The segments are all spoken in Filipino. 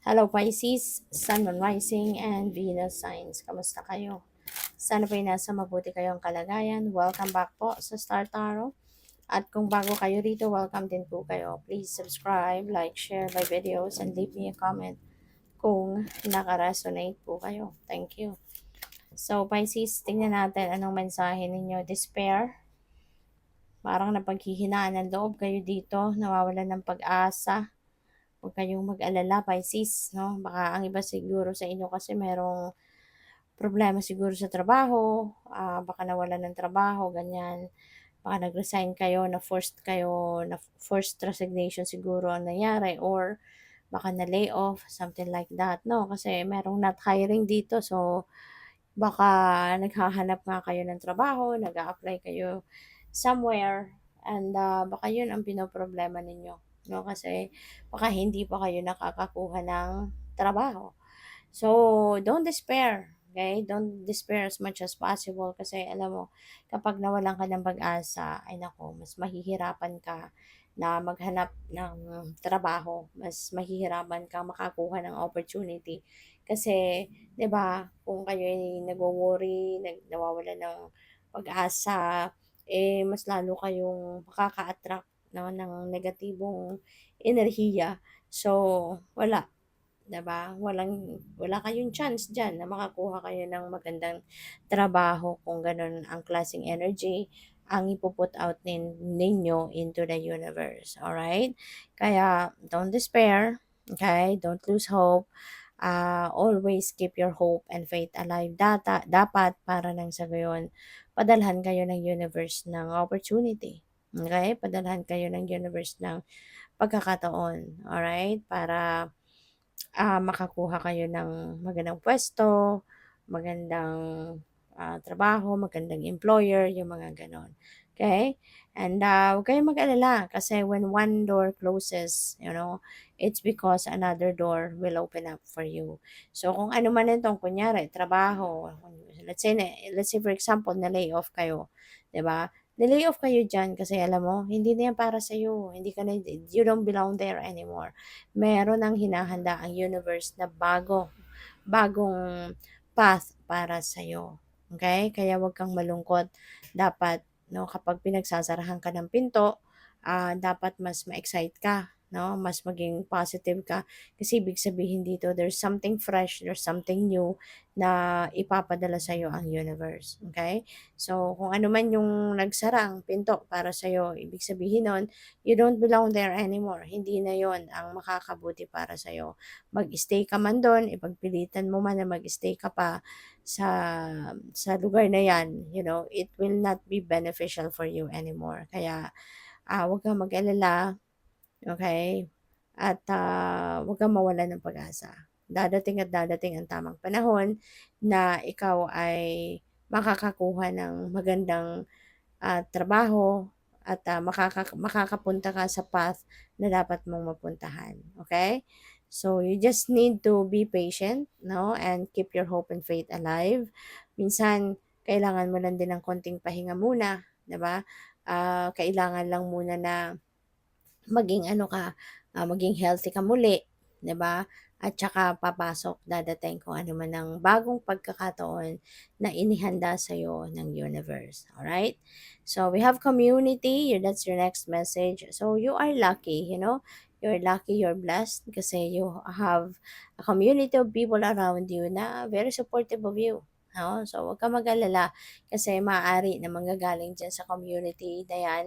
Hello Pisces, Sun, Moon, Rising, and Venus signs. Kamusta kayo? Sana po'y nasa mabuti kayong kalagayan. Welcome back po sa Star Tarot. At kung bago kayo rito, welcome din po kayo. Please subscribe, like, share my videos, and leave me a comment kung naka-resonate po kayo. Thank you. So Pisces, tingnan natin anong mensahe ninyo. Despair. Parang napaghihinaan ng loob kayo dito. Nawawalan ng pag-asa. Huwag kayong mag-alala, Pisces, no? Baka ang iba siguro sa inyo kasi merong problema siguro sa trabaho, baka nawalan ng trabaho, ganyan. Baka nag-resign kayo, na forced resignation siguro ang nangyari, or baka na-lay off, something like that, no? Kasi merong not hiring dito, so baka naghahanap nga kayo ng trabaho, nag-a-apply kayo somewhere, and baka yun ang pinoproblema ninyo, no? Kasi baka hindi pa kayo nakakakuha ng trabaho. So, don't despair, okay? Don't despair as much as possible kasi alam mo, kapag nawalan ka ng pag-asa, ay nako, mas mahihirapan ka na maghanap ng trabaho, mas mahihirapan ka makakuha ng opportunity. Kasi, 'di ba, kung kayo ay nagwo-worry, nawawalan ng pag-asa, eh mas lalo kayong makaka-attract, no, ng negatibong enerhiya. So, wala, 'di ba? Wala kayong chance diyan na makakuha kayo ng magandang trabaho kung gano'n ang klaseng energy ang ipu-put out ninyo into the universe, alright? Kaya don't despair, okay? Don't lose hope. Always keep your hope and faith alive. Dapat para nang sa gayon, padalhan kayo ng universe ng opportunity. Okay? Padalhan kayo ng universe ng pagkakataon, alright? Para makakuha kayo ng magandang puwesto, magandang trabaho, magandang employer, yung mga gano'n. Okay? And huwag kayong mag-alala kasi when one door closes, it's because another door will open up for you. So kung ano man itong kunyari, trabaho, let's say for example, na-lay off kayo, 'di ba? Na-lay off kayo diyan kasi alam mo, hindi na yan para sa iyo. Hindi ka na, you don't belong there anymore. Meron ng hinahanda ang universe na bagong path para sa iyo. Okay? Kaya wag kang malungkot. Dapat, no, kapag pinagsasarahan ka ng pinto, dapat mas ma-excite ka, no? Mas maging positive ka. Kasi ibig sabihin dito, there's something fresh, there's something new na ipapadala sa iyo ang universe. Okay? So, kung ano man yung nagsara ang pinto para sa iyo, ibig sabihin nun, you don't belong there anymore. Hindi na yon ang makakabuti para sa iyo. Mag-stay ka man doon, ipagpilitan mo man na mag-stay ka pa sa lugar na yan, it will not be beneficial for you anymore. Kaya, huwag kang mag-alala, okay? At huwag kang mawalan ng pag-asa. Dadating at dadating ang tamang panahon na ikaw ay makakakuha ng magandang trabaho at makakapunta ka sa path na dapat mong mapuntahan. Okay? So, you just need to be patient, no? And keep your hope and faith alive. Minsan, kailangan mo lang din ng konting pahinga muna, 'di ba? Kailangan lang muna na maging ano ka, maging healthy ka muli, 'di ba? At saka papasok, dadating kung ano man ang bagong pagkakataon na inihanda sa iyo ng universe. Alright? So, we have community. That's your next message. So, you are lucky, You're lucky, you're blessed kasi you have a community of people around you na very supportive of you. No? So, huwag ka mag-alala kasi maaari na manggagaling dyan sa community na yan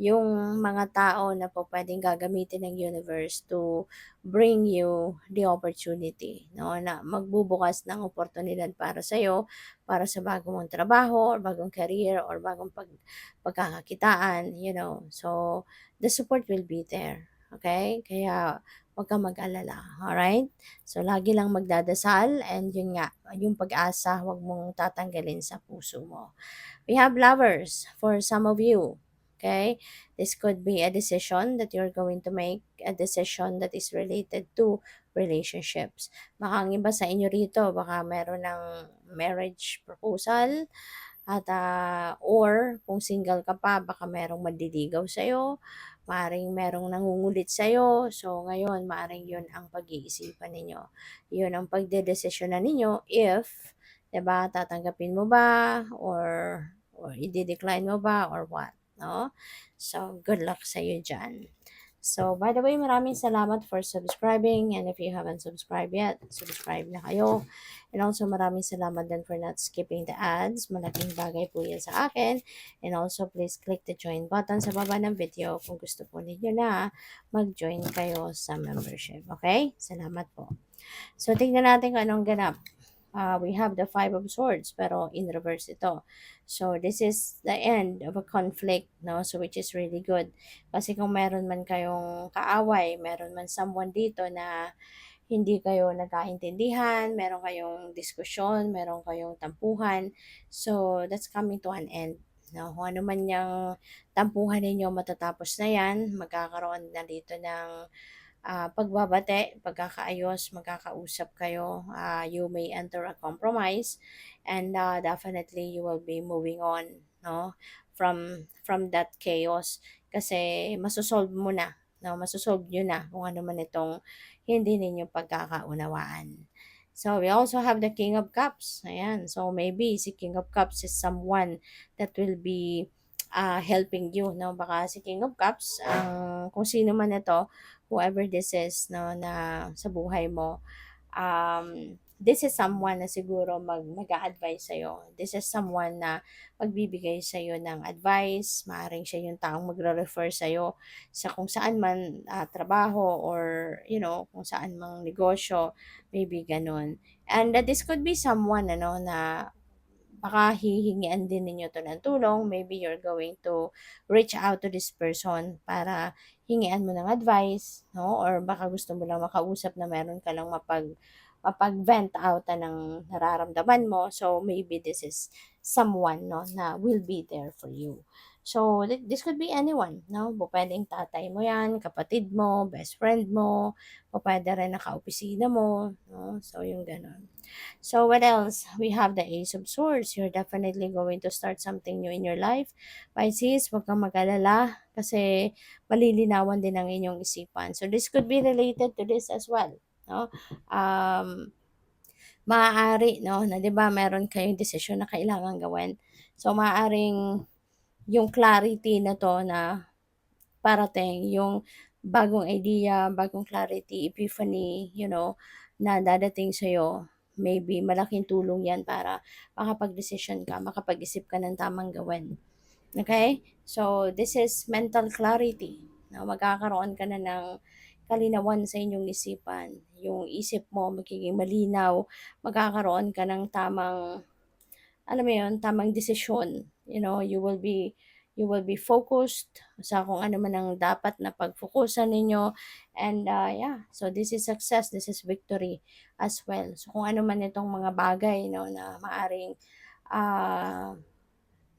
yung mga tao na po puwedeng gagamitin ng universe to bring you the opportunity, no, na magbubukas ng oportunidad para sa'yo, para sa bago mong trabaho or bagong career or bagong pagkakakitaan, So, the support will be there, okay? Kaya 'wag kang mag-alala, alright? So, lagi lang magdadasal and yun nga, yung pag-asa 'wag mong tatanggalin sa puso mo. We have lovers for some of you. Okay? This could be a decision that you're going to make, a decision that is related to relationships. Baka ang iba sa inyo rito, baka meron ng marriage proposal at or kung single ka pa, baka merong manliligaw sa'yo, Maaring merong nangungulit sa'yo. So, ngayon, maaring yun ang pag-iisipan ninyo. Yun ang pagdedesisyonan ninyo if, 'di ba, tatanggapin mo ba or i-decline mo ba or what, no? So, good luck sa iyo diyan. So, by the way, maraming salamat for subscribing, and if you haven't subscribed yet, subscribe na kayo. And also, maraming salamat din for not skipping the ads. Malaking bagay po yan sa akin. And also, please click the join button sa baba ng video kung gusto po ninyo na mag-join kayo sa membership. Okay? Salamat po. So, tingnan natin kung anong ganap. We have the Five of Swords, pero in reverse ito. So, this is the end of a conflict, no? So, which is really good. Kasi kung meron man kayong kaaway, meron man someone dito na hindi kayo nagkaintindihan, meron kayong diskusyon, meron kayong tampuhan, so, that's coming to an end. No, kung ano man yung tampuhan ninyo, matatapos na yan, magkakaroon na dito ng pagbabate, pagkakaayos, magkakausap kayo, you may enter a compromise, and definitely you will be moving on, no, from that chaos, kasi masosolve mo na, no, masosolve nyo na kung ano man itong hindi ninyo pagkakaunawaan. So, we also have the King of Cups. Ayan. So, maybe si King of Cups is someone that will be helping you, no? Baka si King of Cups, kung sino man ito, whoever this is, no, na sa buhay mo, this is someone na siguro mag-a-advise sa'yo. This is someone na magbibigay sa'yo ng advice. Maaaring siya yung taong magre-refer sa'yo sa kung saan man trabaho, or, kung saan mang negosyo, maybe ganun. And this could be someone, ano, na baka hihingian din ninyo 'to ng tulong. Maybe you're going to reach out to this person para hingian mo ng advice, no? Or baka gusto mo lang makausap na meron ka lang mapag-vent out ng nararamdaman mo. So, maybe this is someone, no, na will be there for you. So, this could be anyone, no? Puwedeng tatay mo 'yan, kapatid mo, best friend mo, pupuwede rin na kaopisina mo, no? So, yung gano'n. So, what else? We have the Ace of Swords. You're definitely going to start something new in your life. Pisces, huwag kang mag-alala kasi malilinawan din ang inyong isipan. So, this could be related to this as well. No? Maaari, no, na 'di ba meron kayong desisyon na kailangan gawin. So, maaaring yung clarity na to na parating, yung bagong idea, bagong clarity, epiphany, na dadating sa'yo, maybe malaking tulong yan para makapag-decision ka, makapag-isip ka ng tamang gawin. Okay? So, this is mental clarity. Na magkakaroon ka na ng kalinawan sa inyong isipan. Yung isip mo magiging malinaw, magkakaroon ka ng tamang, alam mo yun, tamang desisyon. You will be focused sa kung ano man ang dapat na pagfokusan ninyo. And yeah, so this is success, this is victory as well. So kung ano man itong mga bagay, no, na maaring uh,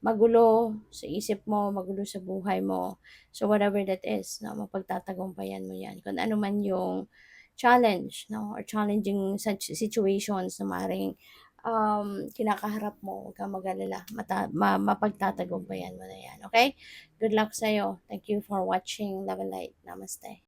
magulo sa isip mo, magulo sa buhay mo. So whatever that is, no, mapagtatagumpayan mo 'yan. Kung ano man yung challenge, no, or challenging situations na maaaring kinakaharap mo, huwag kang mag-alala, mapagtatagumpayan mo na 'yan, okay? Good luck sa'yo. Thank you for watching. Love and light. Namaste.